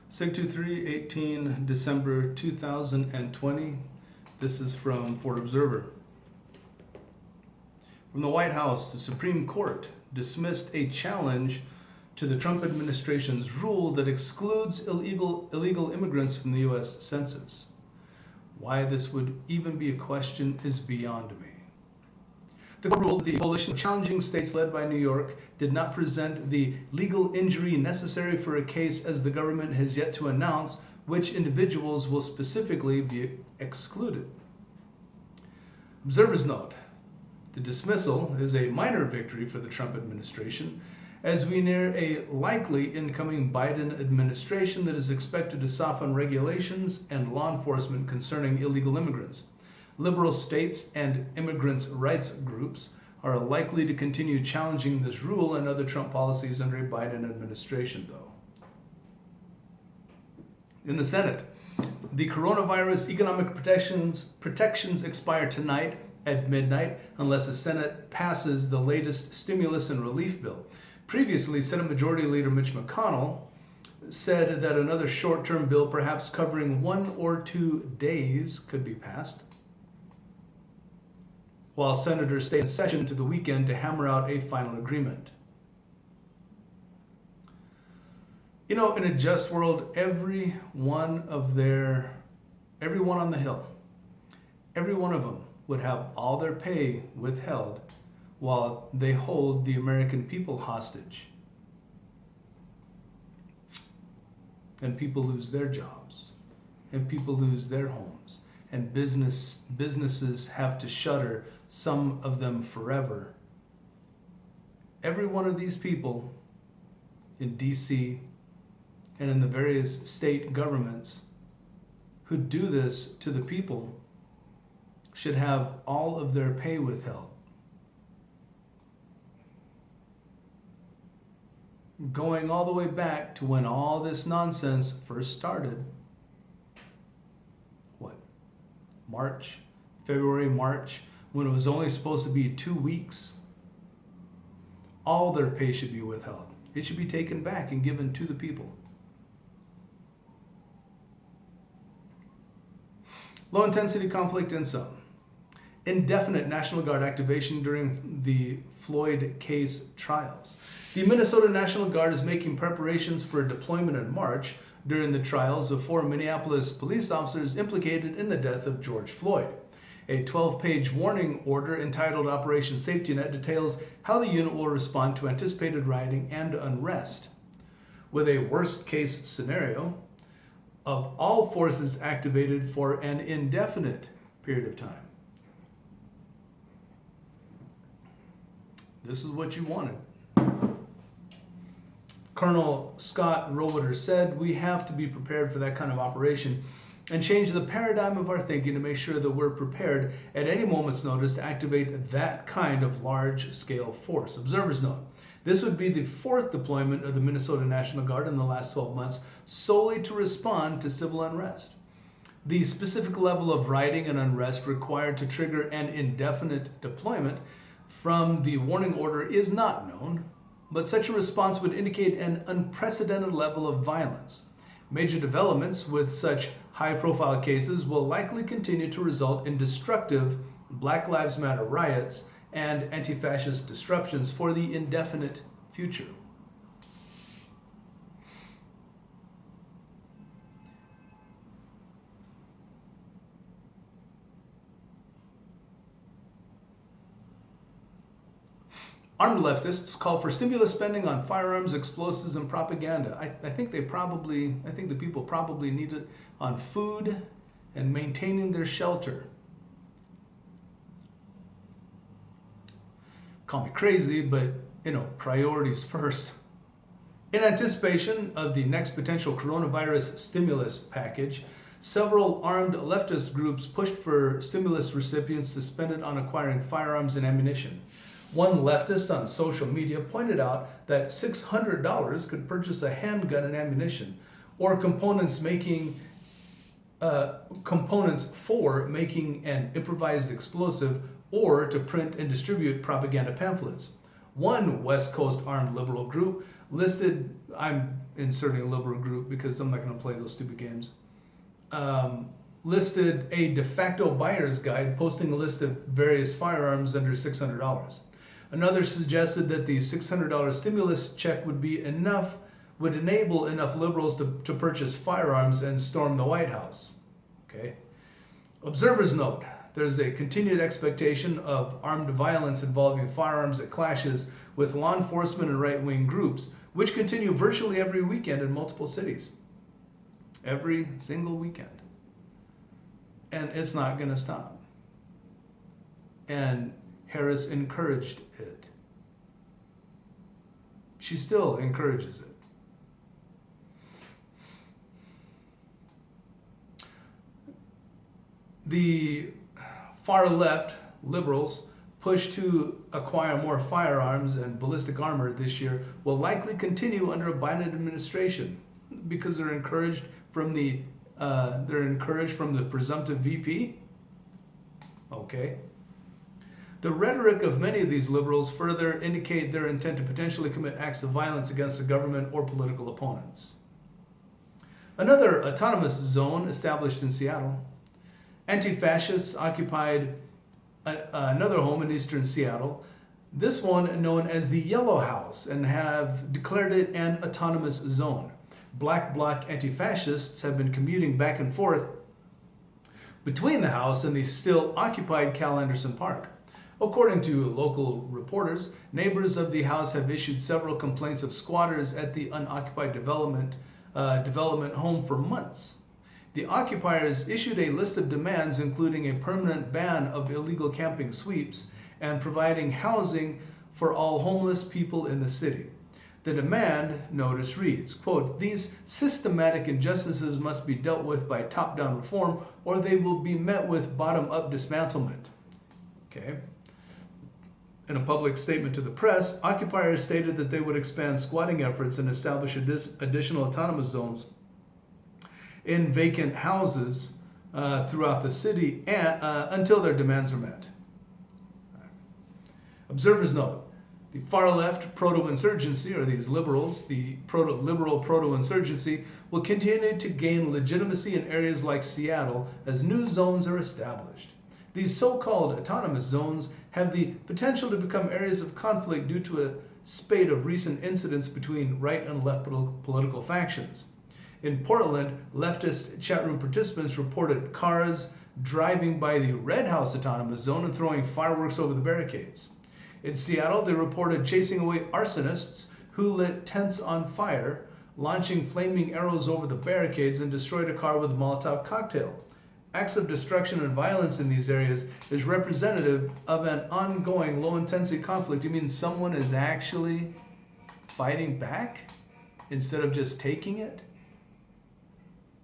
SIG 2318, December 2020. This is from Fort Observer. From the White House, the Supreme Court dismissed a challenge to the Trump administration's rule that excludes illegal immigrants from the U.S. Census. Why this would even be a question is beyond me. The court ruled the coalition of challenging states led by New York did not present the legal injury necessary for a case, as the government has yet to announce which individuals will specifically be excluded. Observers note, the dismissal is a minor victory for the Trump administration as we near a likely incoming Biden administration that is expected to soften regulations and law enforcement concerning illegal immigrants. Liberal states and immigrants' rights groups are likely to continue challenging this rule and other Trump policies under a Biden administration, though. In the Senate, the coronavirus economic protections expire tonight at midnight unless the Senate passes the latest stimulus and relief bill. Previously, Senate Majority Leader Mitch McConnell said that another short-term bill, perhaps covering 1 or 2 days, could be passed, while senators stay in session to the weekend to hammer out a final agreement. You know, in a just world, everyone on the Hill, every one of them would have all their pay withheld while they hold the American people hostage. And people lose their jobs, and people lose their homes, and businesses have to shutter, some of them forever. Every one of these people in DC and in the various state governments who do this to the people should have all of their pay withheld. Going all the way back to when all this nonsense first started, February, March, when it was only supposed to be 2 weeks, all their pay should be withheld. It should be taken back and given to the people. Low intensity conflict in some. Indefinite National Guard activation during the Floyd case trials. The Minnesota National Guard is making preparations for deployment in March during the trials of 4 Minneapolis police officers implicated in the death of George Floyd. A 12-page warning order entitled Operation Safety Net details how the unit will respond to anticipated rioting and unrest, with a worst-case scenario of all forces activated for an indefinite period of time. This is what you wanted. Colonel Scott Roweter said, "We have to be prepared for that kind of operation and change the paradigm of our thinking to make sure that we're prepared at any moment's notice to activate that kind of large-scale force." Observers note, this would be the 4th deployment of the Minnesota National Guard in the last 12 months solely to respond to civil unrest. The specific level of rioting and unrest required to trigger an indefinite deployment from the warning order is not known, but such a response would indicate an unprecedented level of violence. Major developments with such high-profile cases will likely continue to result in destructive Black Lives Matter riots and anti-fascist disruptions for the indefinite future. Armed leftists call for stimulus spending on firearms, explosives, and propaganda. I think the people probably need it on food and maintaining their shelter. Call me crazy, but priorities first. In anticipation of the next potential coronavirus stimulus package, several armed leftist groups pushed for stimulus recipients to spend it on acquiring firearms and ammunition. One leftist on social media pointed out that $600 could purchase a handgun and ammunition, or components for making an improvised explosive, or to print and distribute propaganda pamphlets. One West Coast armed liberal group listed, I'm inserting a liberal group because I'm not going to play those stupid games, listed a de facto buyer's guide posting a list of various firearms under $600. Another suggested that the $600 stimulus check would enable enough liberals to purchase firearms and storm the White House. Okay. Observers note there's a continued expectation of armed violence involving firearms that clashes with law enforcement and right-wing groups, which continue virtually every weekend in multiple cities. Every single weekend. And it's not going to stop. And Harris encouraged it. She still encourages it. The far left liberals push to acquire more firearms and ballistic armor this year will likely continue under a Biden administration because they're encouraged from the presumptive VP. Okay. The rhetoric of many of these liberals further indicate their intent to potentially commit acts of violence against the government or political opponents. Another autonomous zone established in Seattle. Anti-fascists occupied another home in eastern Seattle, this one known as the Yellow House, and have declared it an autonomous zone. Black bloc anti-fascists have been commuting back and forth between the house and the still occupied Cal Anderson Park. According to local reporters, neighbors of the house have issued several complaints of squatters at the unoccupied development home for months. The occupiers issued a list of demands including a permanent ban of illegal camping sweeps and providing housing for all homeless people in the city. The demand notice reads, quote, "These systematic injustices must be dealt with by top-down reform or they will be met with bottom-up dismantlement." Okay. In a public statement to the press, occupiers stated that they would expand squatting efforts and establish additional autonomous zones in vacant houses throughout the city until their demands are met. Observers note, the far-left proto-insurgency, or these liberals, the liberal proto-insurgency, will continue to gain legitimacy in areas like Seattle as new zones are established. These so-called autonomous zones have the potential to become areas of conflict due to a spate of recent incidents between right and left political factions. In Portland, leftist chatroom participants reported cars driving by the Red House Autonomous Zone and throwing fireworks over the barricades. In Seattle, they reported chasing away arsonists who lit tents on fire, launching flaming arrows over the barricades, and destroyed a car with a Molotov cocktail. Acts of destruction and violence in these areas is representative of an ongoing low-intensity conflict. You mean someone is actually fighting back instead of just taking it?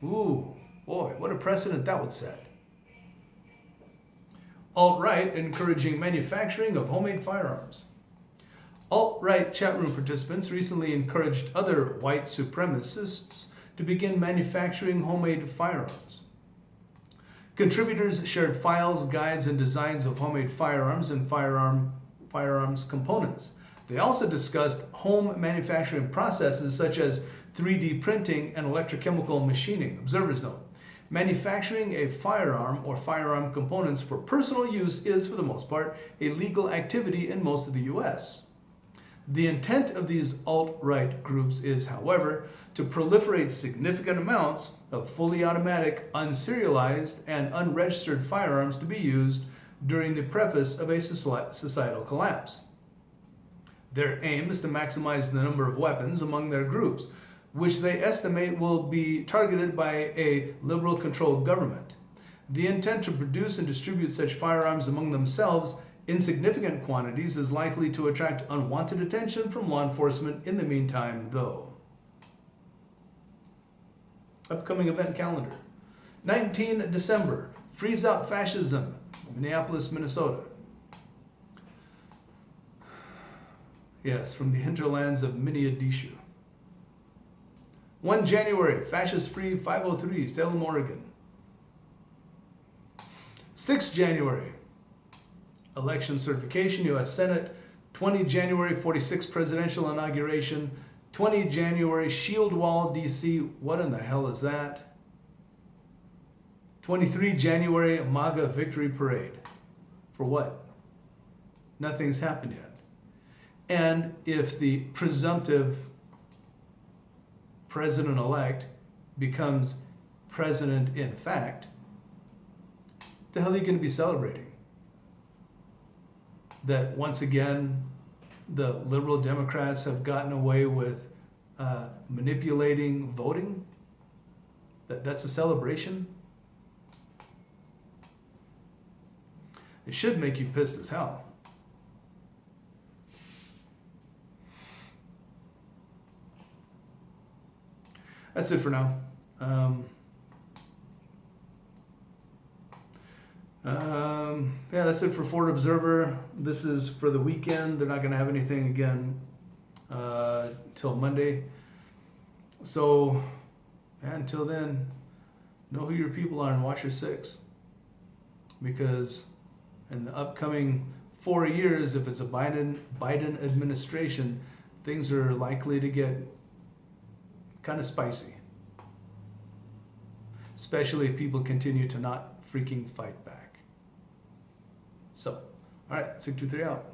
Ooh, boy, what a precedent that would set. Alt-right encouraging manufacturing of homemade firearms. Alt-right chatroom participants recently encouraged other white supremacists to begin manufacturing homemade firearms. Contributors shared files, guides, and designs of homemade firearms and firearms components. They also discussed home manufacturing processes such as 3D printing and electrochemical machining. Observers note, manufacturing a firearm or firearm components for personal use is, for the most part, a legal activity in most of the U.S. The intent of these alt-right groups is, however, to proliferate significant amounts of fully automatic, unserialized, and unregistered firearms to be used during the preface of a societal collapse. Their aim is to maximize the number of weapons among their groups, which they estimate will be targeted by a liberal-controlled government. The intent to produce and distribute such firearms among themselves in significant quantities is likely to attract unwanted attention from law enforcement in the meantime, though. Upcoming event calendar. 19 December, Freeze Out Fascism, Minneapolis, Minnesota. Yes, from the hinterlands of Minneadishu. 1 January, Fascist Free 503, Salem, Oregon. 6 January, election certification, U.S. Senate 20 January 46 presidential inauguration. 20 January Shield Wall, D.C. What in the hell is that? 23 January MAGA Victory Parade. For what? Nothing's happened yet. And if the presumptive president-elect becomes president in fact, the hell are you going to be celebrating? That once again, the liberal Democrats have gotten away with manipulating voting? That's a celebration? It should make you pissed as hell. That's it for now. Yeah, that's it for Ford Observer. This is for the weekend. They're not going to have anything again till Monday. So, yeah, until then, know who your people are and watch your six. Because in the upcoming 4 years, if it's a Biden administration, things are likely to get kind of spicy. Especially if people continue to not freaking fight back. So, all right, 623 out.